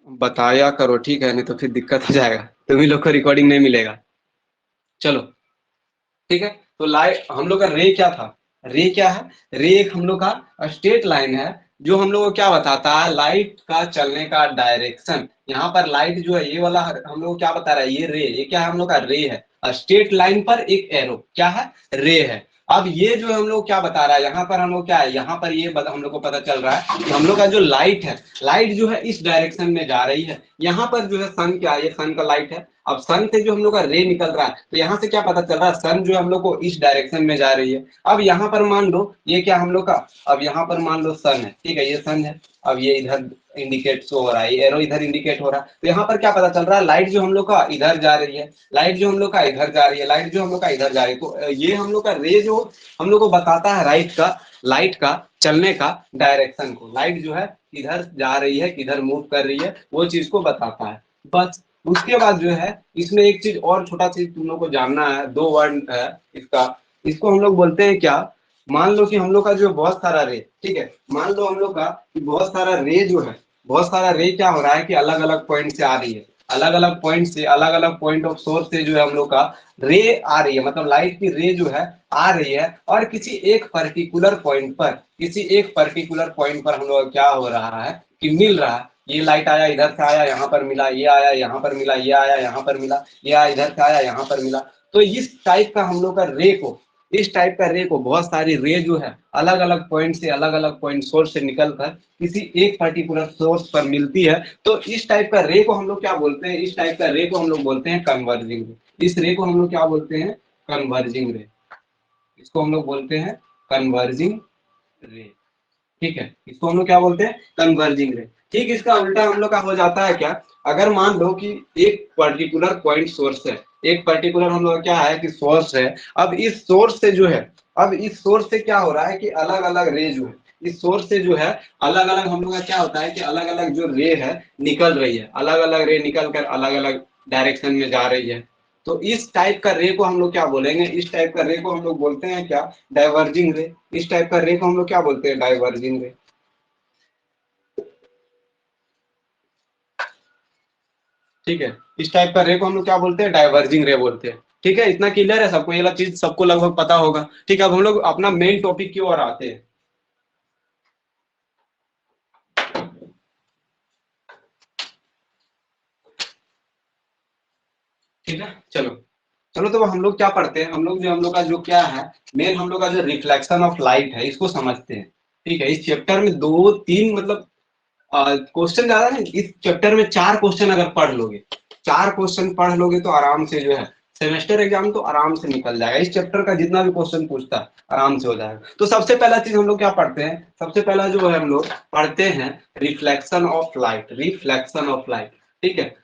बताया करो, ठीक है, नहीं तो फिर दिक्कत हो जाएगा, तुम्ही लोग को रिकॉर्डिंग नहीं मिलेगा। चलो, ठीक है। तो लाइट हम लोग का रे क्या था? रे क्या है? रे एक हम लोग का स्ट्रेट लाइन है, जो हम लोग को क्या बताता है, लाइट का चलने का डायरेक्शन। यहाँ पर लाइट जो है, ये वाला हम लोग को क्या बता रहा है, ये रे, ये क्या है हम लोग का, रे है। स्ट्रेट लाइन पर एक एरो क्या है, रे है। अब ये जो हम लोग क्या बता रहा है, यहाँ पर हम लोग क्या है, यहाँ पर ये हम लोग को पता चल रहा है कि हम लोग का जो लाइट है, लाइट जो है इस डायरेक्शन में जा रही है। यहाँ पर जो है सन क्या है, ये सन का लाइट है। अब सन से जो हम लोग का रे निकल रहा है, तो यहाँ से क्या पता चल रहा है, सन जो हम लोग को इस डायरेक्शन में जा रही है। अब यहाँ पर मान लो ये क्या हम लोग का, अब यहाँ पर मान लो सन है, ठीक है, ये सन है। अब ये इधर इंडिकेट हो रहा है, ये एरो इधर इंडिकेट हो रहा है, तो यहाँ पर क्या पता चल रहा है, लाइट जो हम लोग का इधर जा रही है, लाइट जो हम लोग का इधर जा रही है, लाइट जो हम लोग का इधर जा रही है। तो ये हम लोग का रे जो हम लोग को बताता है राइट का, लाइट का चलने का डायरेक्शन को। लाइट जो है किधर जा रही है, किधर मूव कर रही है, वो चीज को बताता है। बस उसके बाद जो है, इसमें एक चीज और छोटा चीज तुम लोग को जानना है, दो वर्ड है इसका। इसको हम लोग बोलते हैं क्या, मान लो कि हम लोग का जो बहुत सारा रे, ठीक है, मान लो हम लोग का कि बहुत सारा रे जो है, बहुत सारा रे क्या हो रहा है कि अलग अलग पॉइंट से आ रही है, अलग अलग पॉइंट से, अलग अलग पॉइंट ऑफ सोर्स से जो है हम लोग का रे आ रही है, मतलब लाइट की रे जो है आ रही है। और किसी एक पर्टिकुलर पॉइंट पर, किसी एक पर्टिकुलर पॉइंट पर हम लोग क्या हो रहा है कि मिल रहा है। ये लाइट आया इधर से आया यहाँ पर मिला, ये आया यहाँ पर मिला, ये आया यहाँ पर मिला, ये आया इधर से आया यहाँ पर मिला। तो इस टाइप का हम लोग का रे को, इस टाइप का रे को, बहुत सारी रे जो है अलग अलग पॉइंट से, अलग अलग पॉइंट सोर्स से निकल कर किसी एक पर्टिकुलर सोर्स पर मिलती है। तो इस टाइप का रे को हम लोग क्या बोलते हैं, इस टाइप का रे को हम लोग बोलते हैं कन्वर्जिंग रे। इस रे को हम लोग क्या बोलते हैं, कन्वर्जिंग रे। इसको हम लोग बोलते हैं कन्वर्जिंग रे, ठीक है, इसको हम लोग क्या बोलते हैं, कन्वर्जिंग रे। ठीक, इसका उल्टा हम लोग का हो जाता है क्या, अगर मान लो कि एक पर्टिकुलर पॉइंट सोर्स है, एक पर्टिकुलर हम लोग क्या है कि सोर्स है। अब इस सोर्स से जो है, अब इस सोर्स से क्या हो रहा है कि अलग अलग रे जो है, इस सोर्स से जो है अलग अलग हम लोग का क्या होता है कि अलग अलग जो रे है निकल रही है, अलग अलग रे निकल कर अलग अलग डायरेक्शन में जा रही है। तो इस टाइप का रे को हम लोग क्या बोलेंगे, इस टाइप का रे को हम लोग बोलते हैं क्या, डाइवर्जिंग रे। इस टाइप का रे को हम लोग क्या बोलते हैं, डाइवर्जिंग रे, ठीक है। इस टाइप का रे को हम लोग क्या बोलते हैं, डाइवर्जिंग रे बोलते हैं। ठीक है, इतना क्लियर है सबको, ये वाला चीज सबको लगभग पता होगा। ठीक है, अब हम लोग अपना मेन टॉपिक की ओर आते हैं। ठीक है, चलो। चलो, तो हम लोग क्या पढ़ते हैं, हम लोग जो हम लोग का जो क्या है, मेन हम लोग का जो रिफ्लेक्शन ऑफ लाइट है, इसको समझते हैं। ठीक है, इस चैप्टर में दो तीन मतलब क्वेश्चन ज्यादा नहीं, इस चैप्टर में चार क्वेश्चन अगर पढ़ लोगे, चार क्वेश्चन पढ़ लोगे तो आराम से जो है सेमेस्टर एग्जाम तो आराम से निकल जाएगा। इस चैप्टर का जितना भी क्वेश्चन पूछता है आराम से हो जाएगा। तो सबसे पहला चीज हम लोग क्या पढ़ते हैं, सबसे पहला जो है हम लोग पढ़ते हैं reflection of light, reflection of light. ठीक है,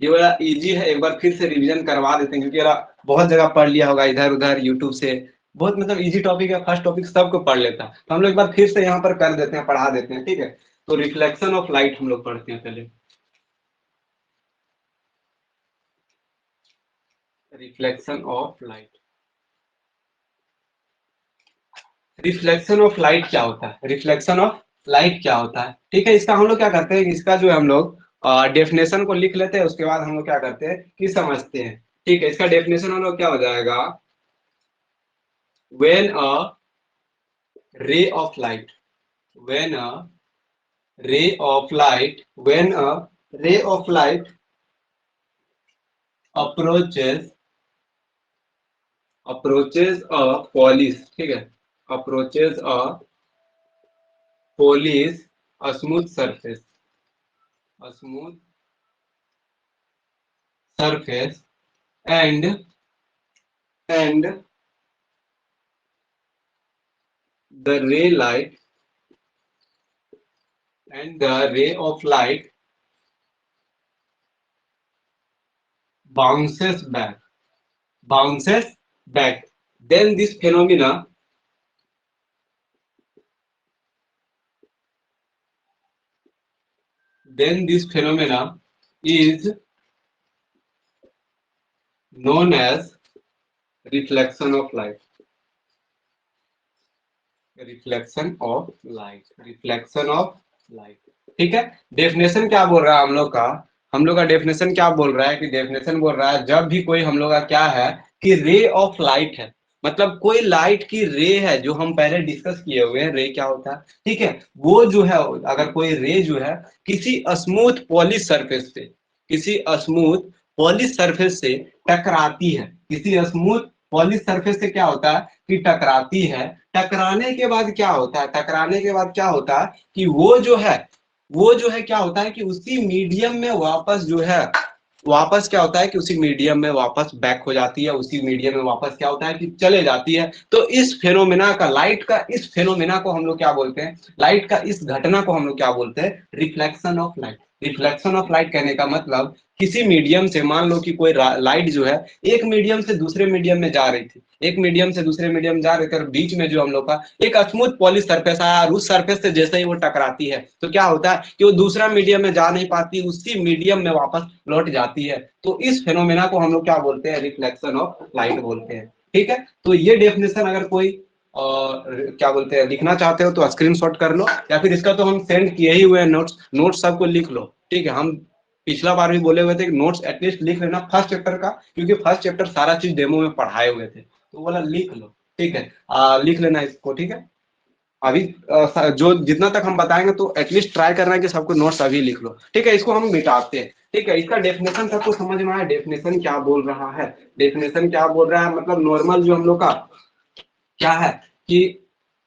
ये बड़ा इजी है, एक बार फिर से रिवीजन करवा देते हैं, क्योंकि बहुत जगह पढ़ लिया होगा इधर उधर यूट्यूब से। बहुत मतलब इजी टॉपिक है, फर्स्ट टॉपिक सबको पढ़ लेता है, तो हम लोग एक बार फिर से यहाँ पर कर देते हैं, पढ़ा देते हैं। ठीक है, तो रिफ्लेक्शन ऑफ लाइट हम लोग पढ़ते हैं पहले। Reflection of light, reflection of light क्या होता है, रिफ्लेक्शन ऑफ लाइट क्या होता है। ठीक है, इसका हम लोग क्या करते हैं, इसका जो है हम लोग डेफिनेशन को लिख लेते हैं, उसके बाद हम लोग क्या करते हैं कि समझते हैं। ठीक है, इसका डेफिनेशन हम लोग क्या हो जाएगा, when a ray of light, when a ray of light, when a ray of light approaches, approaches a polish, ठीक है, approaches a polish a smooth surface, a smooth surface, and the ray light, and the ray of light bounces back, bounces back. Then this phenomena, then this phenomena is known as reflection of light, reflection of light, reflection of light. ठीक है। Definition क्या बोल रहा है हम लोग का definition क्या बोल रहा है कि डेफिनेशन बोल रहा है जब भी कोई हम लोग का क्या है कि रे ऑफ लाइट है, मतलब कोई लाइट की रे है, जो हम पहले डिस्कस किए हुए हैं रे क्या होता है, ठीक है। वो जो है अगर कोई रे जो है किसी स्मूथ पॉलिश सरफेस से, किसी स्मूथ पॉलिश सरफेस से टकराती है, किसी स्मूथ पॉलिश सरफेस से क्या होता है कि टकराती है, टकराने के बाद क्या होता है, टकराने के बाद क्या होता है कि वो जो है क्या होता है कि उसी मीडियम में वापस जो है, वापस क्या होता है कि उसी मीडियम में वापस बैक हो जाती है, उसी मीडियम में वापस क्या होता है कि चले जाती है। तो इस फेनोमेना का, लाइट का इस फेनोमेना को हम लोग क्या बोलते हैं, लाइट का इस घटना को हम लोग क्या बोलते हैं, reflection of light. Reflection of light कहने का मतलब किसी मीडियम से, मान लो कि कोई लाइट जो है एक मीडियम से दूसरे मीडियम में जा रही थी, एक मीडियम से दूसरे मीडियम जा रहे थे, और बीच में जो हम लोग का एक स्मूथ पॉलिश सरफेस आया, और उस सरफेस से जैसे ही वो टकराती है तो क्या होता है कि वो दूसरा मीडियम में जा नहीं पाती, उसी मीडियम में वापस लौट जाती है। तो इस फेनोमेना को हम लोग क्या बोलते हैं, रिफ्लेक्शन ऑफ लाइट बोलते हैं। ठीक है, तो ये डेफिनेशन अगर कोई क्या बोलते हैं लिखना चाहते हो तो स्क्रीनशॉट कर लो, या फिर इसका तो हम सेंड किए ही हुए हैं नोट्स, नोट्स सबको लिख लो। ठीक है, हम पिछला बार भी बोले हुए थे कि नोट्स एटलीस्ट लिख लेना फर्स्ट चैप्टर का, क्योंकि फर्स्ट चैप्टर सारा चीज डेमो में पढ़ाए हुए थे, तो बोला लिख लो। ठीक है, लिख लेना इसको। ठीक है, अभी जो जितना तक हम बताएंगे तो एटलीस्ट ट्राई करना है कि सबको नोट्स अभी लिख लो। ठीक है, इसको हम मिटाते हैं। ठीक है, इसका डेफिनेशन सबको समझ में आया, डेफिनेशन क्या बोल रहा है, डेफिनेशन क्या बोल रहा है, मतलब नॉर्मल जो हम लोग का क्या है कि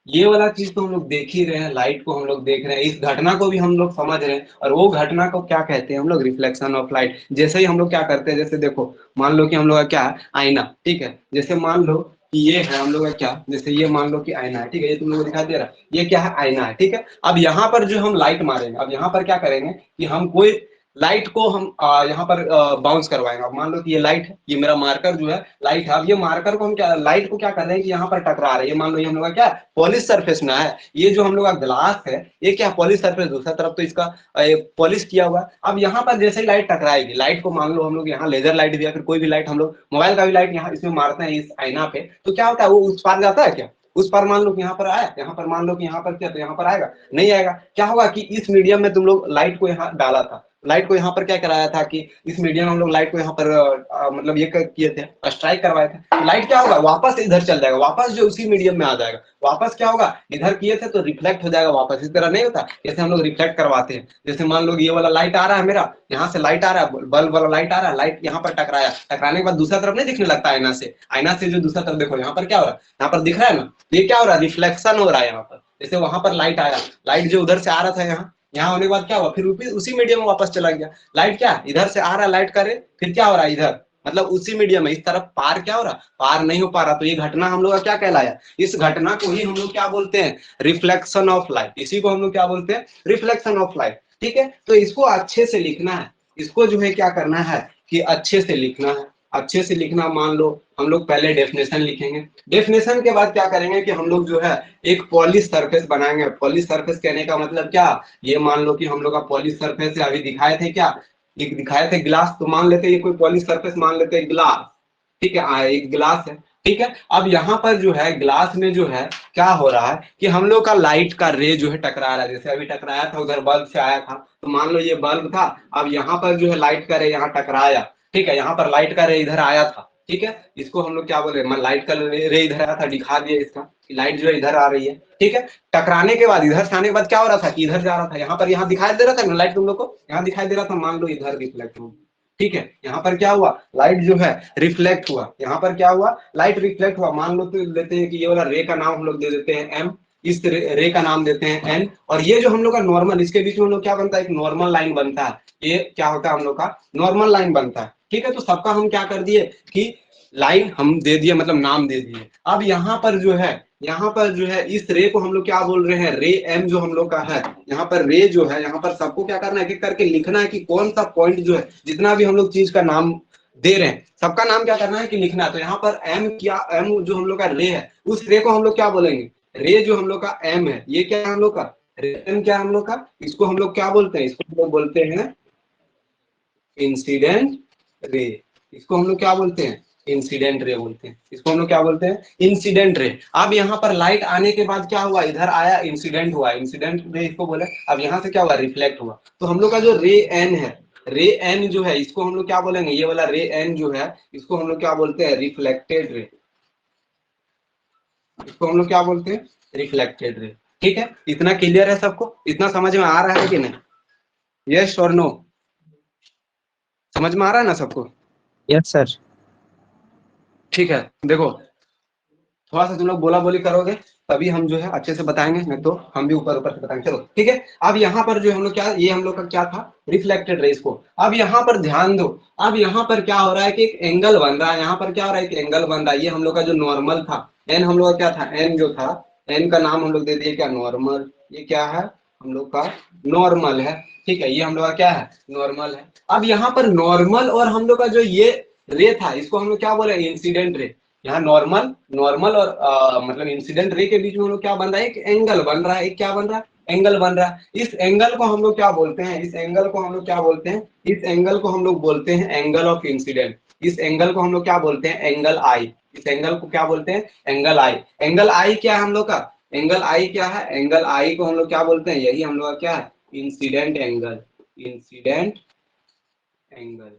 ये वाला चीज तो हम लोग देख ही रहे हैं, लाइट को हम लोग देख रहे हैं, इस घटना को भी हम लोग समझ रहे हैं, और वो घटना को क्या कहते हैं हम लोग, रिफ्लेक्शन ऑफ लाइट। जैसे ही हम लोग क्या करते हैं, जैसे देखो मान लो कि हम लोग का क्या है, आईना। ठीक है, जैसे मान लो कि ये है हम लोग का क्या, जैसे ये मान लो कि आईना है। ठीक है, ये तुम लोग को दिखाई दे रहा है, ये क्या है, आईना है। ठीक है, अब यहाँ पर जो हम लाइट मारेंगे, अब यहाँ पर क्या करेंगे कि हम कोई लाइट को हम यहाँ पर बाउंस करवाएंगे। अब मान लो कि ये लाइट है, ये मेरा मार्कर जो है लाइट है, अब ये मार्कर को हम क्या, लाइट को क्या कर रहे हैं कि यहाँ पर टकरा रहे हैं, ये मान लो ये हम लोग का क्या पॉलिश सरफेस ना है, ये जो हम लोग का ग्लास है ये क्या पॉलिश सरफेस, दूसरा तरफ तो इसका पॉलिश किया हुआ है। अब यहाँ पर जैसे ही लाइट टकराएगी, लाइट को मान लो हम लोग यहाँ लेजर लाइट भी या फिर कोई भी लाइट, हम लोग मोबाइल का भी लाइट यहाँ इसमें मारते हैं इस आईना पे, तो क्या होता है वो उस पार जाता है क्या, उस पार मान लो कि यहाँ पर आया, यहाँ पर मान लो कि यहाँ पर क्या, तो यहाँ पर आएगा नहीं आएगा। क्या होगा कि इस मीडियम में तुम लोग लाइट को यहाँ डाला था, लाइट को यहाँ पर क्या कराया था कि इस मीडियम में हम लोग लाइट को यहाँ पर मतलब ये किए थे, स्ट्राइक करवाए थे, तो लाइट क्या होगा वापस इधर चल जाएगा, वापस जो उसी मीडियम में आ जाएगा, वापस क्या होगा इधर किए थे तो रिफ्लेक्ट हो जाएगा वापस। इस तरह नहीं होता जैसे हम लोग रिफ्लेक्ट करवाते हैं, जैसे मान लो ये वाला लाइट आ रहा है मेरा, यहाँ से लाइट आ रहा है, बल्ब वाला लाइट आ रहा है, लाइट यहाँ पर टकराया, टकराने के बाद दूसरा तरफ नहीं दिखने लगता आईना से, आईना से जो दूसरा तरफ देखो यहाँ पर क्या हो रहा है, यहाँ पर दिख रहा है ना, ये क्या हो रहा है, रिफ्लेक्शन हो रहा है यहाँ पर। जैसे वहां पर लाइट आया, लाइट जो उधर से आ रहा था यहाँ, यहाँ होने के बाद क्या हुआ, फिर उसी मीडियम में वापस चला गया। लाइट क्या इधर से आ रहा है, लाइट करे फिर क्या हो रहा है इधर, मतलब उसी मीडियम में इस तरफ पार क्या हो रहा, पार नहीं हो पा रहा, तो ये घटना हम लोग का क्या कहलाया, इस घटना को ही हम लोग क्या बोलते हैं, रिफ्लेक्शन ऑफ लाइट। इसी को हम लोग क्या बोलते हैं, रिफ्लेक्शन ऑफ लाइट। ठीक है, तो इसको अच्छे से लिखना है, इसको जो है क्या करना है कि अच्छे से लिखना है, अच्छे से लिखना। मान लो हम लोग पहले डेफिनेशन लिखेंगे, डेफिनेशन के बाद क्या करेंगे कि हम लोग जो है एक पॉलिश सरफेस बनाएंगे। पॉलिश सरफेस कहने का मतलब क्या, ये मान लो कि हम लोग का पॉलिश सरफेस है, अभी दिखाए थे क्या, एक दिखाए थे गिलास, तो मान लेते ये कोई पॉलिश सरफेस मान लेते हैं गिलास। ठीक है, एक गिलास है। ठीक है, अब यहाँ पर जो है ग्लास में जो है क्या हो रहा है कि हम लोग का लाइट का रे जो है टकरा रहा है, जैसे अभी टकराया था उधर बल्ब से आया था, तो मान लो ये बल्ब था, अब यहाँ पर जो है लाइट का रे यहाँ टकराया। ठीक है, यहाँ पर लाइट का रे इधर आया था। ठीक है, इसको हम लोग क्या बोले, लाइट का रे इधर आया था, दिखा दिया इसका लाइट जो है इधर आ रही है। ठीक है, टकराने के बाद इधर से आने के बाद क्या हो रहा था कि इधर जा रहा था, यहाँ पर यहाँ दिखाई दे रहा था ना लाइट तुम लोग को, यहाँ दिखाई दे रहा था, मान लो इधर रिफ्लेक्ट हो। ठीक है, यहाँ पर क्या हुआ, लाइट जो है रिफ्लेक्ट हुआ, यहाँ पर क्या हुआ, लाइट रिफ्लेक्ट हुआ। मान लो तो लेते हैं कि ये वाला रे का नाम हम लोग दे देते हैं एम, इस रे का नाम देते हैं एन, और ये जो हम लोग का नॉर्मल, इसके बीच में हम लोग क्या बनता है, एक नॉर्मल लाइन बनता है, ये क्या होता है हम लोग का नॉर्मल लाइन बनता है। ठीक है, तो सबका हम क्या कर दिए कि लाइन हम दे दिए, मतलब नाम दे दिए। अब यहाँ पर जो है, यहाँ पर जो है इस रे को हम लोग क्या बोल रहे हैं, रे एम जो हम लोग का है, यहाँ पर रे जो है, यहाँ पर सबको क्या करना है, एक एक करके लिखना है कि कौन सा पॉइंट जो है, जितना भी हम लोग चीज का नाम दे रहे हैं सबका नाम क्या करना है कि लिखना है। तो यहाँ पर एम क्या, एम जो हम लोग का रे है, उस रे को हम लोग क्या बोलेंगे, रे जो हम लोग का एम है, ये क्या है हम लोग का रे एम, क्या हम लोग का, इसको हम लोग क्या बोलते हैं, इसको हम लोग बोलते हैं इंसिडेंट रे। इसको हम लोग क्या बोलते हैं, इंसिडेंट रे बोलते हैं इसको, हम लोग क्या बोलते हैं, इंसिडेंट रे। अब यहाँ पर लाइट आने के बाद क्या हुआ, इधर आया, इंसिडेंट हुआ, इंसिडेंट रे इसको बोले। अब यहाँ से क्या हुआ, रिफ्लेक्ट हुआ। तो हम लोग का जो रे एन है, रे एन जो है इसको हम लोग क्या बोलेंगे, ये वाला रे एन जो है इसको हम लोग क्या बोलते हैं, रिफ्लेक्टेड रे। इसको हम लोग क्या बोलते हैं, रिफ्लेक्टेड रे। ठीक है, इतना क्लियर है सबको, इतना समझ में आ रहा है कि नहीं, यस और नो, समझ में आ रहा है ना सबको। Yes sir. ठीक है, देखो थोड़ा सा तुम लोग बोला बोली करोगे तभी हम जो है अच्छे से बताएंगे, नहीं तो हम भी ऊपर ऊपर से बताएंगे। चलो ठीक है, अब यहाँ पर जो हम लोग क्या, ये हम लोग का क्या था, रिफ्लेक्टेड रेस को। अब यहाँ पर ध्यान दो, अब यहाँ पर क्या हो रहा है कि एक एंगल बन रहा है, यहाँ पर क्या हो रहा है, एक एंगल बन रहा है। ये हम लोग का जो नॉर्मल था, एन हम लोग का क्या था, एन जो था, एन का नाम हम लोग दे दिए क्या, नॉर्मल। ये क्या है, हम लोग का नॉर्मल है। ठीक है, ये हम लोग का क्या है, नॉर्मल है। अब यहाँ पर नॉर्मल और हम लोग का जो ये रे था, इसको हम लोग क्या बोले, इंसिडेंट रे। यहाँ नॉर्मल, नॉर्मल और मतलब इंसिडेंट रे के बीच में हम लोग क्या बन रहा है, एक एंगल बन रहा है। एक क्या बन रहा है, एंगल बन रहा है। इस एंगल को हम लोग क्या बोलते हैं, इस एंगल को हम लोग क्या बोलते हैं, इस एंगल को हम लोग बोलते हैं एंगल ऑफ इंसिडेंट। इस एंगल को हम लोग क्या बोलते हैं, एंगल आई। इस एंगल को क्या बोलते हैं, एंगल आई। एंगल आई क्या है हम लोग का, एंगल आई क्या है, एंगल आई को हम लोग क्या बोलते हैं, यही हम लोग का क्या है, इंसिडेंट एंगल। इंसिडेंट एंगल,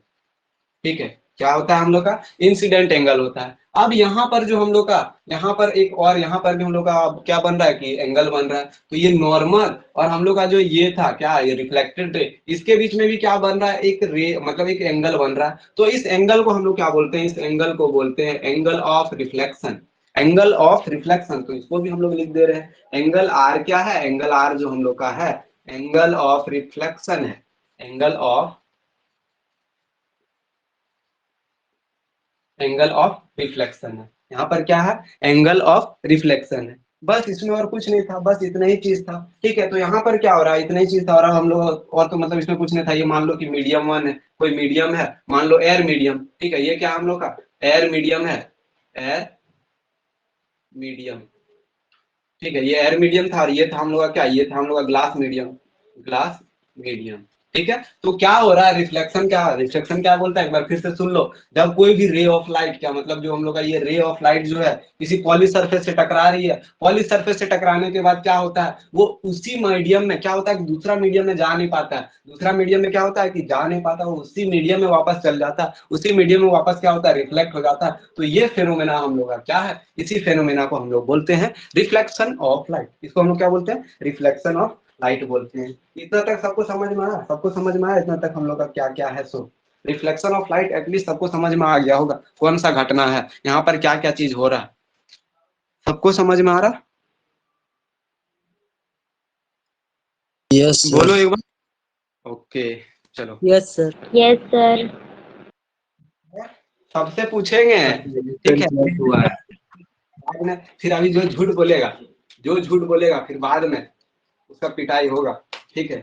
ठीक है, क्या होता है हम लोग का, इंसिडेंट एंगल होता है। अब यहाँ पर जो हम लोग का, यहाँ पर एक और यहाँ पर भी हम लोग का क्या बन रहा है कि एंगल बन रहा है। तो ये नॉर्मल और हम लोग का जो ये था क्या, ये रिफ्लेक्टेड रे, इसके बीच में भी क्या बन रहा है, एक रे, मतलब एक एंगल बन रहा है। तो इस एंगल को हम लोग क्या बोलते हैं, इस एंगल को बोलते हैं angle of reflection. Angle of reflection, तो इसको भी हम लोग लिख दे रहे हैं। एंगल आर क्या है, एंगल आर जो हम लोग का है एंगल ऑफ रिफ्लेक्शन है। Angle of, angle of reflection है। यहाँ पर क्या है, एंगल ऑफ रिफ्लेक्शन है। बस इसमें और कुछ नहीं था, बस इतना ही चीज था। ठीक है, तो यहाँ पर क्या हो रहा है, इतना ही चीज था। और हम लोग और तो मतलब इसमें कुछ नहीं था। ये मान लो कि मीडियम वन है, कोई मीडियम है, मान लो एयर मीडियम। ठीक है, ये क्या हम लोग का एयर मीडियम है, एयर मीडियम। ठीक है, ये एयर मीडियम था और ये था हम लोग का क्या, ये था हम लोग का ग्लास मीडियम, ग्लास मीडियम। ठीक है, तो क्या हो रहा है, रिफ्लेक्शन क्या, रिफ्लेक्शन क्या बोलता है, एक बार फिर से सुन लो। जब कोई भी रे ऑफ लाइट, क्या मतलब जो हम लोग का ये रे ऑफ लाइट जो है किसी पॉलिश सरफेस से टकरा रही है, पॉलिश सरफेस से टकराने के बाद क्या होता है, वो उसी मीडियम में क्या होता है, दूसरा मीडियम में जा नहीं पाता है। दूसरा मीडियम में क्या होता है कि जा नहीं पाता, वो उसी मीडियम में वापस चल जाता है, उसी मीडियम में वापस क्या होता है, रिफ्लेक्ट हो जाता है। तो ये फेनोमेना हम लोग का क्या है, इसी फेनोमेना को हम लोग बोलते हैं रिफ्लेक्शन ऑफ लाइट। इसको हम लोग क्या बोलते हैं, रिफ्लेक्शन ऑफ लाइट बोलते हैं। इतना तक सबको समझ में आया, सबको समझ में आया इतना तक हम लोग का क्या क्या है। सो रिफ्लेक्शन ऑफ लाइट एटलीस्ट सबको समझ में आ गया होगा, कौन सा घटना है, यहाँ पर क्या क्या चीज हो रहा है, सबको समझ में आ रहा, यस बोलो सर। एक बार। ओके, चलो। Yes sir. Yes sir. सबसे पूछेंगे, ठीक है, हुआ है। बाद में फिर अभी जो झूठ बोलेगा, जो झूठ बोलेगा फिर बाद में उसका पिटाई होगा। ठीक है,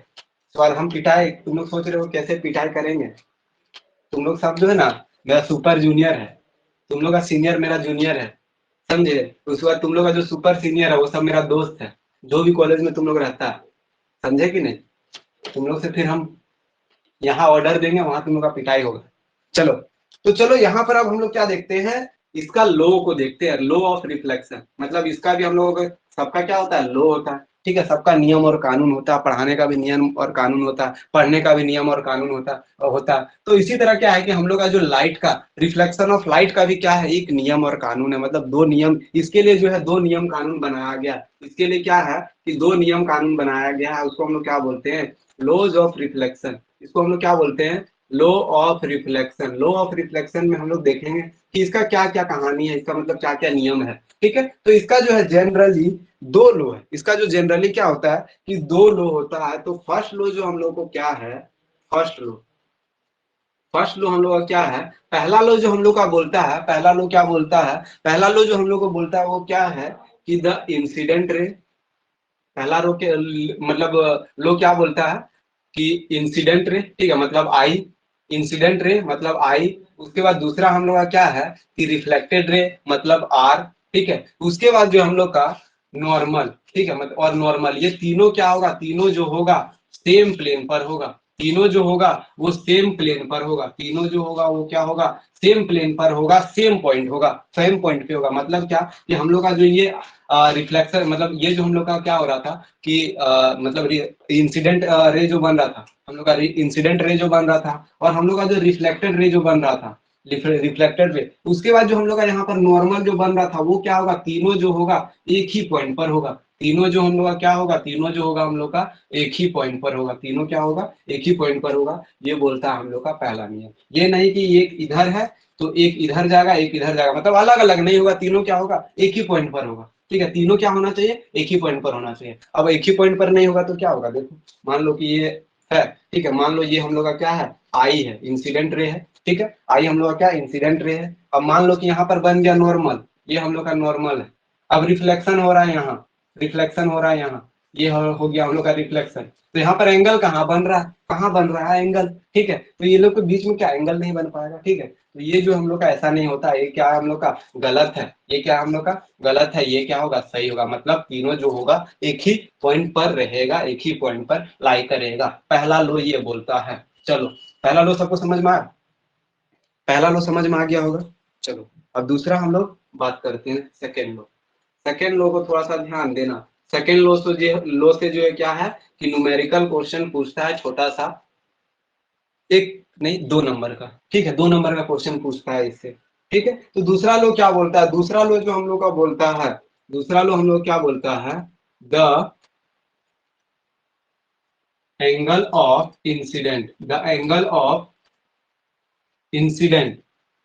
तो आज हम पिटाई, तुम लोग सोच रहे हो कैसे पिटाई करेंगे। तुम लोग सब जो है ना, मेरा सुपर जूनियर है, तुम लोग का सीनियर मेरा जूनियर है, समझे। उसके बाद तुम लोग का जो सुपर सीनियर है वो सब मेरा दोस्त है, जो भी कॉलेज में तुम लोग रहता है, समझे कि नहीं। तुम लोग से फिर हम यहाँ ऑर्डर देंगे, वहां तुम लोग का पिटाई होगा। चलो, तो चलो यहाँ पर अब हम लोग क्या देखते हैं, इसका लो को देखते हैं, लो ऑफ रिफ्लेक्शन। मतलब इसका भी हम लोगों को, सबका क्या होता है, लो होता है। ठीक है, सबका नियम और कानून होता है, पढ़ाने का भी नियम और कानून होता है, पढ़ने का भी नियम और कानून होता है। तो इसी तरह क्या है कि हम लोग का जो लाइट का, रिफ्लेक्शन ऑफ लाइट का भी क्या है, एक नियम और कानून है। मतलब दो नियम, इसके लिए जो है दो नियम कानून बनाया गया। इसके लिए क्या है कि दो नियम कानून बनाया गया है, उसको हम लोग क्या बोलते हैं, लॉज ऑफ रिफ्लेक्शन। इसको हम लोग क्या बोलते हैं, law of reflection. Law of reflection में हम लोग देखेंगे कि इसका क्या क्या कहानी है, इसका मतलब क्या क्या नियम है। ठीक है, तो इसका जो है जनरली दो लो है। इसका जो जनरली क्या होता है कि दो लो होता है। तो फर्स्ट लो जो हम लोग को क्या है, फर्स्ट लो, फर्स्ट लो हम लोग का क्या है, पहला लो जो हम लोग का बोलता है, पहला लो क्या बोलता है, पहला लो जो हम लोग को बोलता है वो क्या है कि द इंसिडेंट रे। पहला रो के मतलब लो क्या बोलता है कि इंसिडेंट रे, ठीक है, मतलब आई, इंसिडेंट रे मतलब आई। उसके बाद दूसरा हम लोग का क्या है कि रिफ्लेक्टेड रे मतलब आर। ठीक है, उसके बाद जो हम लोग का नॉर्मल, ठीक है, मतलब और नॉर्मल, ये तीनों क्या होगा, तीनों जो होगा सेम प्लेन पर होगा। तीनों जो होगा वो सेम प्लेन पर होगा, तीनों जो होगा वो क्या होगा, सेम प्लेन पर होगा, सेम पॉइंट होगा, सेम पॉइंट पे होगा। मतलब क्या कि हम लोग का जो ये रिफ्लेक्शन, मतलब ये जो हम लोग का क्या हो रहा था कि मतलब इंसिडेंट रे जो बन रहा था, हम लोग का इंसिडेंट रे जो बन रहा था, और हम लोग का जो रिफ्लेक्टेड रे जो बन रहा था, रिफ्लेक्टेड रे, उसके बाद जो हम लोग का यहाँ पर नॉर्मल जो बन रहा था वो क्या होगा, तीनों जो होगा एक ही पॉइंट पर होगा। तीनों जो हम लोग का क्या होगा, तीनों जो होगा हम लोग का एक ही पॉइंट पर होगा, तीनों क्या होगा, एक ही पॉइंट पर होगा। ये बोलता है हम लोग का पहला नियम। ये नहीं कि एक इधर है तो एक इधर जाएगा, एक इधर जाएगा, मतलब अलग अलग नहीं होगा, तीनों क्या होगा, एक ही पॉइंट पर होगा। ठीक है, तीनों क्या होना चाहिए, एक ही पॉइंट पर होना चाहिए। अब एक ही पॉइंट पर नहीं होगा तो क्या होगा, देखो मान लो कि ये है, ठीक है, मान लो ये हम लोग का क्या है, आई है, इंसिडेंट रे है, ठीक है, आई हम लोग का क्या, इंसिडेंट रे है। अब मान लो कि यहाँ पर बन गया नॉर्मल, ये हम लोग का नॉर्मल है। अब रिफ्लेक्शन हो रहा है यहाँ, रिफ्लेक्शन हो रहा है यहाँ, ये हो गया हम लोग का रिफ्लेक्शन। तो यहाँ पर एंगल कहाँ बन रहा है, कहाँ बन रहा है एंगल, ठीक है, तो ये लोग के बीच में क्या एंगल नहीं बन पाएगा। ठीक है, तो ये जो हम लोग का ऐसा नहीं होता, ये क्या है हम लोग का गलत है, ये क्या हम लोग का गलत है, ये क्या होगा, सही होगा। मतलब तीनों जो होगा एक ही पॉइंट पर रहेगा, एक ही पॉइंट पर लाई करेगा। पहला लो ये बोलता है। चलो पहला लो सबको समझ में आया, पहला लो समझ में आ गया होगा। चलो अब दूसरा हम लोग बात करते हैं, सेकेंड लो। सेकेंड लो को थोड़ा सा ध्यान देना। सेकेंड लो से जो है क्या है कि न्यूमेरिकल क्वेश्चन पूछता है, छोटा सा, एक नहीं 2 नंबर का, ठीक है, 2 नंबर का क्वेश्चन पूछता है इससे। ठीक है, तो दूसरा लो क्या बोलता है, दूसरा लो जो हम लोग का बोलता है, दूसरा लो हम लोग क्या बोलता है, the angle of incident, the angle of incident,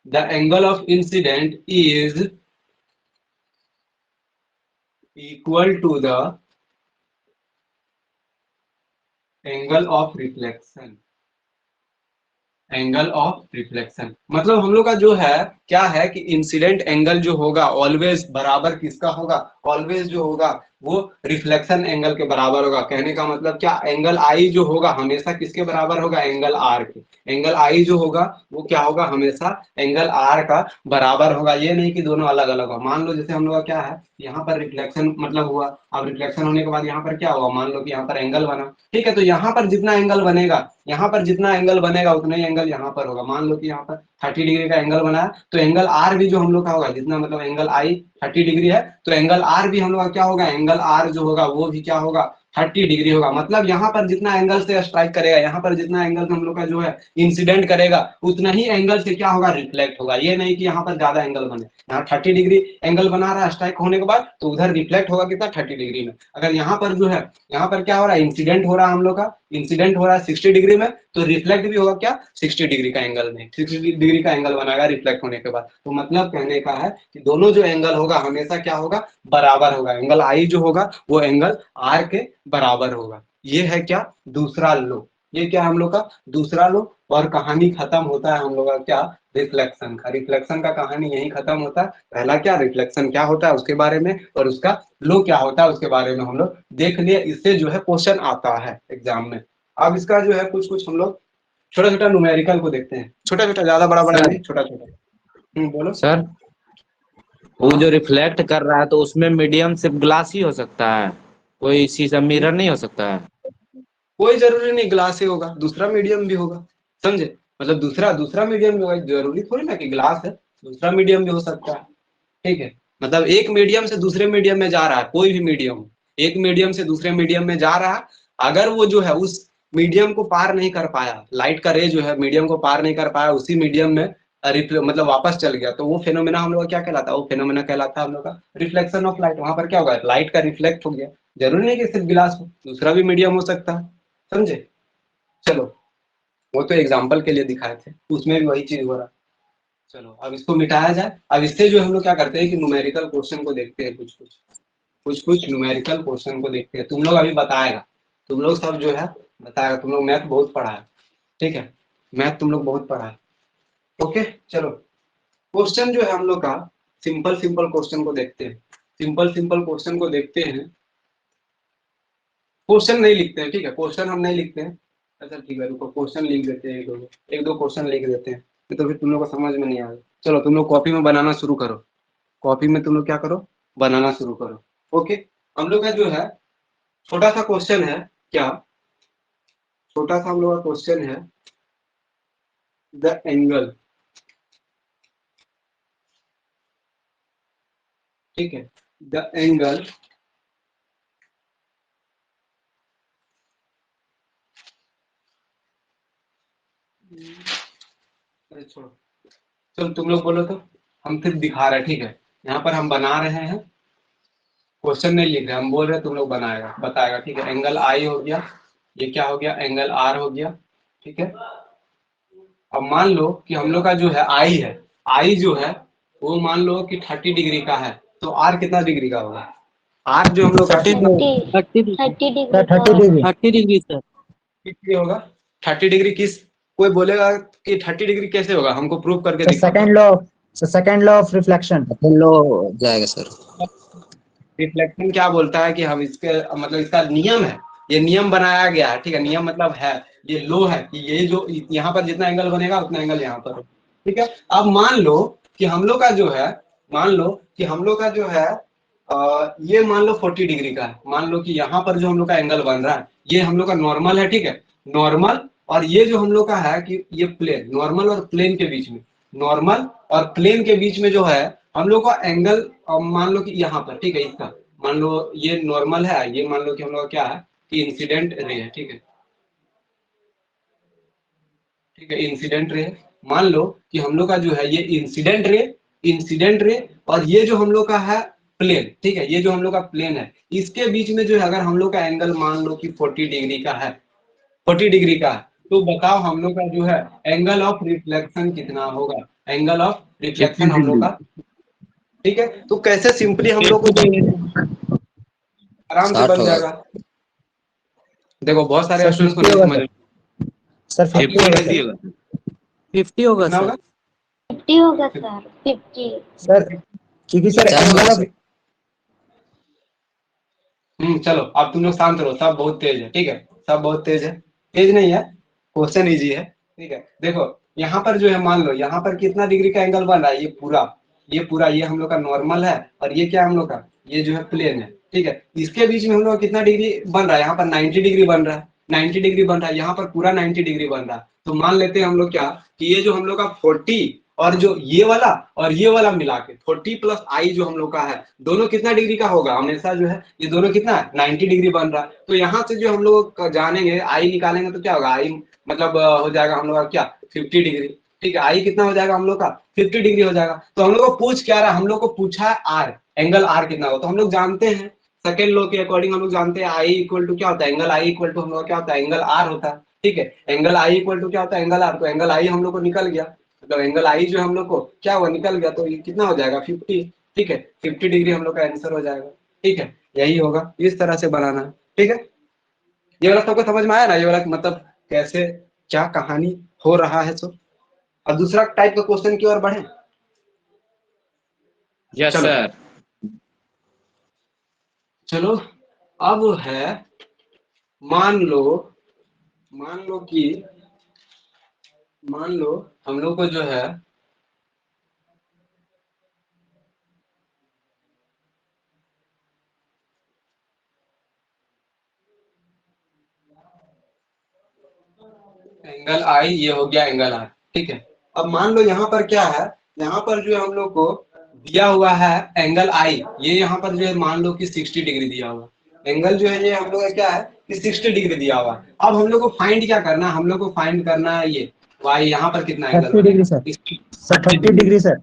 the angle of incident is equal to the angle of reflection, angle of reflection. मतलब हम लोग का जो है क्या है कि इंसिडेंट एंगल जो होगा ऑलवेज बराबर किसका होगा, ऑलवेज जो होगा वो रिफ्लेक्शन एंगल के बराबर होगा। कहने का मतलब क्या, एंगल आई जो होगा हमेशा किसके बराबर होगा, एंगल आर के। एंगल आई जो होगा वो क्या होगा, हमेशा एंगल आर का बराबर होगा। ये नहीं कि दोनों अलग अलग हो। मान लो जैसे हम लोग का क्या है, यहाँ पर रिफ्लेक्शन मतलब हुआ, अब रिफ्लेक्शन होने के बाद यहाँ पर क्या हुआ, मान लो कि यहाँ पर एंगल बना, ठीक है, तो यहाँ पर जितना एंगल बनेगा, यहाँ पर जितना एंगल बनेगा उतना ही एंगल यहाँ पर होगा। मान लो कि यहाँ पर 30 डिग्री का एंगल बनाया, तो एंगल आर भी जो हम लोग का होगा, जितना मतलब एंगल आई 30 डिग्री है, तो एंगल आर भी हम लोग का क्या होगा, एंगल आर जो होगा वो भी क्या होगा, 30 डिग्री होगा। मतलब यहाँ पर जितना एंगल से स्ट्राइक करेगा, यहाँ पर जितना एंगल हम लोग का जो है इंसिडेंट करेगा, उतना ही एंगल से क्या होगा, रिफ्लेक्ट होगा। ये नहीं कि यहाँ पर ज्यादा एंगल बने, यहाँ 30 डिग्री एंगल बना रहा है स्ट्राइक होने के बाद, तो उधर रिफ्लेक्ट होगा कितना, 30 डिग्री में। अगर यहाँ पर जो है, यहाँ पर क्या हो रहा है, इंसिडेंट हो रहा है हम लोग का, इंसिडेंट हो रहा है 60 डिग्री में, तो रिफ्लेक्ट भी होगा क्या, 60 डिग्री का एंगल में, 60 डिग्री का एंगल बनाएगा रिफ्लेक्ट होने के बाद। तो मतलब कहने का है कि दोनों जो एंगल होगा हमेशा क्या होगा, बराबर होगा। एंगल आई जो होगा वो एंगल आर के बराबर होगा। ये है क्या, दूसरा लो। ये क्या हम लोग का दूसरा लो, और कहानी खत्म होता है हम लोग का क्या, रिफ्लेक्शन का। रिफ्लेक्शन का कहानी यही खत्म होता है। पहला क्या, रिफ्लेक्शन क्या होता है उसके बारे में, और उसका लो क्या होता है उसके बारे में हम लोग देख लिए। इससे जो है क्वेश्चन आता है एग्जाम में। अब इसका जो है कुछ कुछ हम लोग छोटा छोटा न्यूमेरिकल को देखते हैं, छोटा छोटा, ज्यादा बड़ा बड़ा सर नहीं, छोटा छोटा। बोलो। सर वो हाँ, जो रिफ्लेक्ट कर रहा है तो उसमें मीडियम सिर्फ ग्लास ही हो सकता है, कोई शीशा मिरर नहीं हो सकता है। कोई जरूरी नहीं ग्लास ही होगा, दूसरा मीडियम भी होगा, समझे। मतलब दूसरा दूसरा मीडियम भी होगा, जरूरी थोड़ी ना कि ग्लास है, दूसरा मीडियम भी हो सकता है। ठीक है, मतलब एक मीडियम से दूसरे मीडियम में जा रहा है, कोई भी मीडियम एक मीडियम से दूसरे मीडियम में जा रहा है, अगर वो जो है उस मीडियम को पार नहीं कर पाया, लाइट का रे जो है मीडियम को पार नहीं कर पाया, उसी मीडियम में मतलब वापस चल गया, तो वो फेनोमेना हम लोग का क्या कहलाता है, वो फेनोमेना कहलाता है हम लोग का रिफ्लेक्शन ऑफ लाइट। वहां पर क्या होगा, लाइट का रिफ्लेक्ट हो गया। जरूरी नहीं कि सिर्फ गिलास हो, दूसरा भी मीडियम हो सकता है, समझे। चलो, वो तो एग्जाम्पल के लिए दिखाए थे, उसमें भी वही चीज हो रहा है। चलो अब इसको मिटाया जाए। अब इससे जो हम लोग क्या करते हैं कि न्यूमेरिकल क्वेश्चन को देखते हैं, कुछ कुछ न्यूमेरिकल क्वेश्चन को देखते हैं। तुम लोग अभी बताएगा, तुम लोग सब जो है बताएगा, तुम लोग मैथ बहुत पढ़ा है, ठीक है, मैथ तुम लोग बहुत पढ़ा है। ओके, चलो क्वेश्चन जो है हम लोग का, सिंपल सिंपल क्वेश्चन को देखते हैं, सिंपल सिंपल क्वेश्चन को देखते हैं। क्वेश्चन नहीं लिखते हैं, ठीक है, क्वेश्चन हम नहीं लिखते हैं। अच्छा ठीक है, रुको क्वेश्चन लिख देते हैं, एक दो क्वेश्चन लिख देते हैं, नहीं तो फिर तुम लोग को समझ में नहीं आएगा। चलो तुम लोग कॉपी में बनाना शुरू करो, कॉपी में तुम लोग क्या करो, बनाना शुरू करो। ओके, हम लोग का जो है छोटा सा क्वेश्चन है क्या, छोटा सा हम लोग का क्वेश्चन है, द एंगल, ठीक है, द एंगल अरे छोड़ो, चलो तुम लोग बोलो तो हम फिर दिखा रहे हैं, ठीक है। यहाँ पर हम बना रहे हैं, क्वेश्चन नहीं लिख रहे, हम बोल रहे हैं तुम लोग बनाएगा बताएगा, ठीक है। एंगल आई हो गया, ये क्या हो गया, एंगल आर हो गया, ठीक है। अब मान लो कि हम लोग का जो है आई है, आई जो है वो मान लो कि 30 डिग्री का है, तो आर कितना डिग्री का होगा, आर जो हम लोग का 30 30 30 degree sir 30 degree 30 degree sir. कितनी होगा, 30 डिग्री किस, कोई बोलेगा कि 30 डिग्री कैसे होगा, हमको प्रूव करके सर दिखाओ। सेकंड लॉ ऑफ रिफ्लेक्शन लो जाएगा सर। रिफ्लेक्शन क्या बोलता है कि हम इसके मतलब इसका नियम है, ये नियम बनाया गया है, ठीक है। नियम मतलब है, ये लो है कि ये जो यहाँ पर जितना एंगल बनेगा उतना एंगल यहाँ पर, ठीक है। अब मान लो कि हम लोग का जो है, मान लो कि हम लोग का जो है ये मान लो 40 डिग्री का है, मान लो कि यहाँ पर जो हम लोग का एंगल बन रहा है ये हम लोग का नॉर्मल है, ठीक है, नॉर्मल। और ये जो हम लोग का है कि ये प्लेन, नॉर्मल और प्लेन के बीच में, नॉर्मल और प्लेन के बीच में जो है हम लोग का एंगल, मान लो कि यहाँ पर, ठीक है, इसका मान लो ये नॉर्मल है, ये मान लो कि हम लोग का क्या है कि इंसिडेंट रे है, ठीक है, ठीक है, इंसिडेंट रे। मान लो कि हम लोग का जो है ये इंसिडेंट रे, इंसिडेंट रे, और ये जो हम लोग का है प्लेन, ठीक है, ये जो हम लोग का प्लेन है इसके बीच में जो है अगर हम लोग का एंगल मान लो कि 40 डिग्री का है, 40 डिग्री का है, तो बताओ हम लोग का जो है एंगल ऑफ रिफ्लेक्शन कितना होगा, एंगल ऑफ रिफ्लेक्शन हम लोग का, ठीक है। तो कैसे सिंपली हम लोग को आराम से 60 बन होगा। जाएगा। देखो बहुत सारे सर स्टूडेंट्स को 50 नहीं होगा समझ, सर 50 होगा कैसी सर होगा 50 होगा कितना सर। होगा 50 होगा सर 50। सर क्योंकि सर पचास एंगल होगा ऑफ सर। चलो अब तुम लोग शांत रहो, सब बहुत तेज है, ठीक है, सब बहुत तेज है, तेज नहीं है, क्वेश्चन इजी है, ठीक है। देखो यहाँ पर जो है मान लो यहाँ पर कितना डिग्री का एंगल बन रहा है, ये पूरा, ये पूरा, ये हम लोग का नॉर्मल है, और ये क्या हम लोग का, ये जो है प्लेन है, ठीक है। इसके बीच में हम लोग का कितना डिग्री बन रहा है, यहाँ पर 90 डिग्री बन रहा है, 90 डिग्री बन रहा है, यहाँ पर पूरा 90 डिग्री बन रहा है। तो मान लेते हैं हम लोग क्या कि ये जो हम लोग का 40 और जो ये वाला और ये वाला मिला के 40 प्लस आई जो हम लोग का है, दोनों कितना डिग्री का होगा, हमेशा जो है ये दोनों कितना है 90 डिग्री बन रहा है। तो यहाँ से जो हम लोग जानेंगे आई निकालेंगे तो क्या होगा, आई मतलब हो जाएगा हम लोग का क्या 50 डिग्री, ठीक है। आई कितना हो जाएगा हम लोग का 50 डिग्री हो जाएगा। तो हम लोग को पूछ क्या रहा है, हम लोग को पूछा है आर, एंगल आर कितना होगा। तो हम लोग जानते हैं सेकेंड लॉ के अकॉर्डिंग हम लोग जानते हैं आई इक्वल टू क्या होता है, एंगल आई इक्वल टू हम लोग क्या होता है, एंगल आर होता है, ठीक है। एंगल आई इक्वल टू क्या होता है, एंगल आर। तो एंगल आई हम लोग को निकल गया, मतलब एंगल आई जो हम लोग को क्या हुआ निकल गया, तो ये कितना हो जाएगा 50, ठीक है, 50 डिग्री हम लोग का आंसर हो जाएगा, ठीक है। यही होगा, इस तरह से बनाना है, ठीक है। ये वाला सबको समझ में आया ना, ये वाला मतलब कैसे क्या कहानी हो रहा है। सो अब दूसरा टाइप का क्वेश्चन की ओर बढ़े। यस चलो सर। चलो अब है, मान लो, मान लो कि मान लो हम लोग को जो है एंगल आई, ये हो गया एंगल आर, ठीक है। अब मान लो यहाँ पर क्या है, यहाँ पर जो है हम लोग को दिया हुआ है एंगल आई, ये यहाँ पर जो है मान लो कि 60 डिग्री दिया हुआ एंगल जो है, ये हम लोग का क्या है कि 60 डिग्री दिया हुआ है। अब हम लोग को फाइंड क्या करना है, हम लोग को फाइंड करना है ये वाई, यहाँ पर कितना एंगल 30 डिग्री बनेगा, सर सर 30 डिग्री सर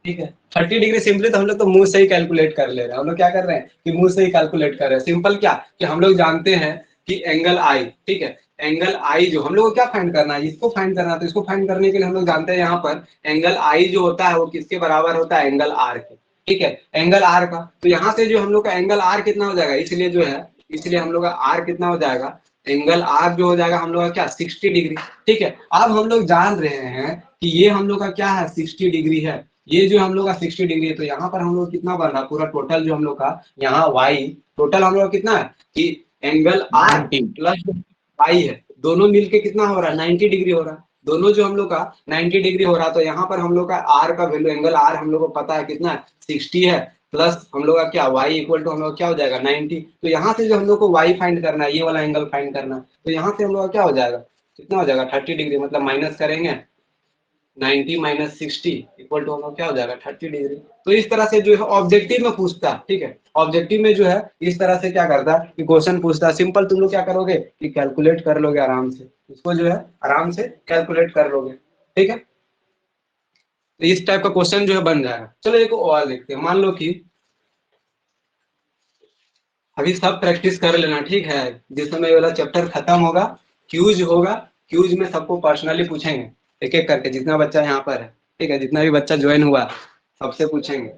ठीक है। 30 डिग्री सिंपली तो हम लोग तो मुंह से ही कैलकुलेट कर ले रहे हैं, हम लोग क्या कर रहे हैं कि मुंह से ही कैलकुलेट कर रहे हैं। सिंपल क्या कि हम लोग जानते हैं कि एंगल आई, ठीक है, एंगल आई जो हम लोग को क्या फाइंड करना है, इसको फाइंड करना है। तो इसको फाइंड करने के लिए हम लोग जानते हैं यहाँ पर एंगल आई जो होता है वो किसके बराबर होता है, एंगल आर के, ठीक है, एंगल आर का। तो यहाँ से जो हम लोग का एंगल आर कितना हो जाएगा, इसलिए जो है, इसलिए हम लोग का आर कितना हो जाएगा, एंगल आर जो हो जाएगा हम लोग का क्या 60 डिग्री, ठीक है। अब हम लोग जान रहे हैं कि ये हम लोग का क्या है 60 डिग्री है, ये जो हम लोग का 60 डिग्री है। तो यहाँ पर हम लोग कितना बन रहा है, पूरा टोटल जो हम लोग का यहाँ वाई, टोटल हम लोग कितना है कि एंगल आर 90 प्लस वाई है, दोनों मिलके कितना हो रहा है 90 डिग्री हो रहा है, दोनों जो हम लोग का 90 डिग्री हो रहा है। तो यहाँ पर हम लोग का आर का वैल्यू, एंगल आर हम लोग को पता है कितना है 60 है, प्लस हम लोग का क्या y इक्वल टू हम लोग का क्या हो जाएगा 90। तो यहाँ से जो हम लोग को y फाइंड करना है, ये वाला एंगल फाइंड करना है, तो यहाँ से हम लोग का क्या हो जाएगा, कितना हो जाएगा 30 डिग्री, मतलब माइनस करेंगे 90 माइनस 60 इक्वल टू हम लोग क्या हो जाएगा 30 डिग्री। तो इस तरह से जो है ऑब्जेक्टिव में पूछता है, ठीक है, ऑब्जेक्टिव में जो है इस तरह से क्या करता है कि क्वेश्चन पूछता है, सिंपल तुम लोग क्या करोगे कि कैलकुलेट कर लोगे आराम से, इसको जो है आराम से कैलकुलेट कर लोगे, ठीक है। तो इस टाइप का क्वेश्चन जो है बन जाएगा। चलो एक और देखते हैं, मान लो कि अभी सब प्रैक्टिस कर लेना, ठीक है, जिस समय ये वाला चैप्टर खत्म होगा, क्यूज होगा, क्यूज में सबको पर्सनली पूछेंगे एक एक करके, जितना बच्चा यहाँ पर है, ठीक है, जितना भी बच्चा ज्वाइन हुआ सबसे पूछेंगे।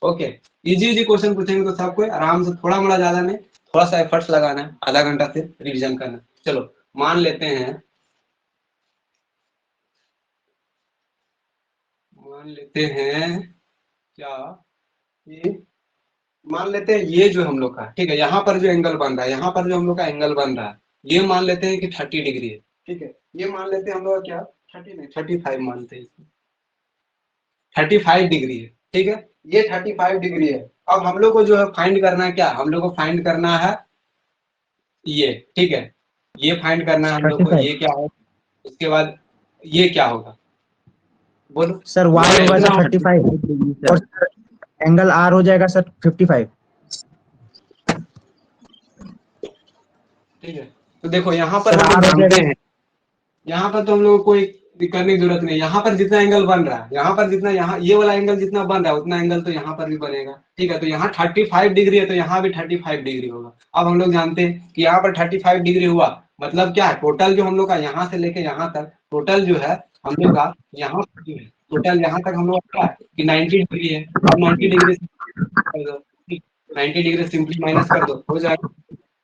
ओके, इजी इजी क्वेश्चन पूछेंगे, तो सबको आराम से, थोड़ा मोड़ा ज्यादा नहीं, थोड़ा सा एफर्ट्स लगाना है, आधा घंटा से रिविजन करना। चलो मान लेते हैं, क्या, ये मान लेते हैं ये जो हम लोग का, ठीक है, यहाँ पर जो एंगल बन रहा है, यहाँ पर जो हम लोग का एंगल बन रहा है, ये मान लेते हैं कि 30 डिग्री है, ठीक है, ये मान लेते हैं हम लोग का क्या 30 नहीं 35 मानते हैं, 35 डिग्री है, ठीक है, ये 35 डिग्री है। अब हम लोग को जो है फाइंड करना है, क्या हम लोग को फाइंड करना है ये, ठीक है, ये फाइंड करना है हम लोग को, 35 ये क्या है, उसके बाद ये क्या होगा, बोलो सर y होगा सर 35 सर और एंगल r हो जाएगा सर 55। ठीक है। तो देखो यहाँ पर सर हम लोग r हो जानते जाएगा हैं, यहाँ पर तो हम लोग को कोई करने की जरूरत नहीं, यहाँ पर जितना एंगल बन रहा है, यहाँ पर जितना, यहाँ ये वाला एंगल जितना बन रहा है उतना एंगल तो यहाँ पर भी बनेगा, ठीक है। तो यहाँ 35 डिग्री है, तो यहाँ भी 35 डिग्री होगा। अब हम लोग जानते हैं कि यहाँ पर 35 डिग्री हुआ, मतलब क्या है, टोटल जो हम लोग का यहाँ से लेके यहाँ तक टोटल जो है हम लोग का, यहाँ जो है टोटल यहाँ तक हम लोग का क्या है कि 90 डिग्री है। अब 90 डिग्री कर दो, 90 डिग्री सिंपली माइनस कर दो, हो जाएगा,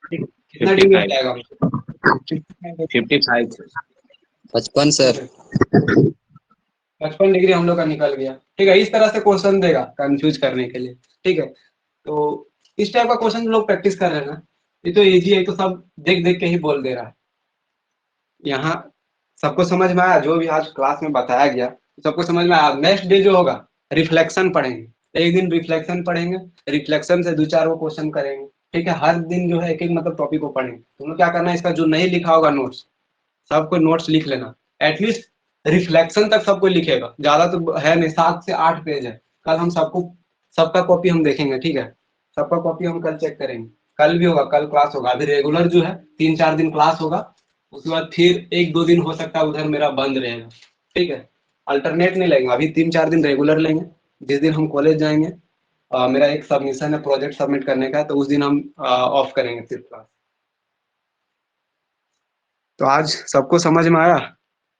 ठीक, कितना डिग्री हो 55 जाएगा 55 55 सर। 55 डिग्री हम लोग का निकल गया, ठीक है। इस तरह से क्वेश्चन देगा कंफ्यूज करने के लिए, ठीक है। तो इस टाइप का क्वेश्चन लोग प्रैक्टिस कर रहे हैं ना, ये तो इजी है, तो सब देख देख के ही बोल दे रहा है। यहाँ सबको समझ में आया जो भी आज क्लास में बताया गया, सबको समझ में आया। नेक्स्ट डे जो होगा रिफ्लेक्शन पढ़ेंगे, एक दिन रिफ्लेक्शन पढ़ेंगे, रिफ्लेक्शन से 2-4 वो क्वेश्चन करेंगे, ठीक है। हर दिन जो है एक एक मतलब टॉपिक को पढ़ेंगे। तुम लोग क्या करना है, इसका जो नहीं लिखा होगा नोट्स, सबको नोट्स लिख लेना, एटलीस्ट रिफ्लेक्शन तक सबको लिखेगा, ज्यादा तो है नहीं, 7 से 8 पेज है। कल हम सबको सबका कॉपी हम देखेंगे, ठीक है, सबका कॉपी हम कल चेक करेंगे, कल भी होगा, कल क्लास होगा। अभी रेगुलर जो है 3-4 दिन क्लास होगा, उसके बाद फिर 1-2 दिन हो सकता है उधर मेरा बंद रहेगा, ठीक है। अल्टरनेट नहीं लेंगे, अभी 3-4 दिन रेगुलर लेंगे। जिस दिन हम कॉलेज जाएंगे, मेरा एक सबमिशन है प्रोजेक्ट सबमिट करने का, तो उस दिन हम ऑफ करेंगे फिर क्लास। तो आज सबको समझ में आया।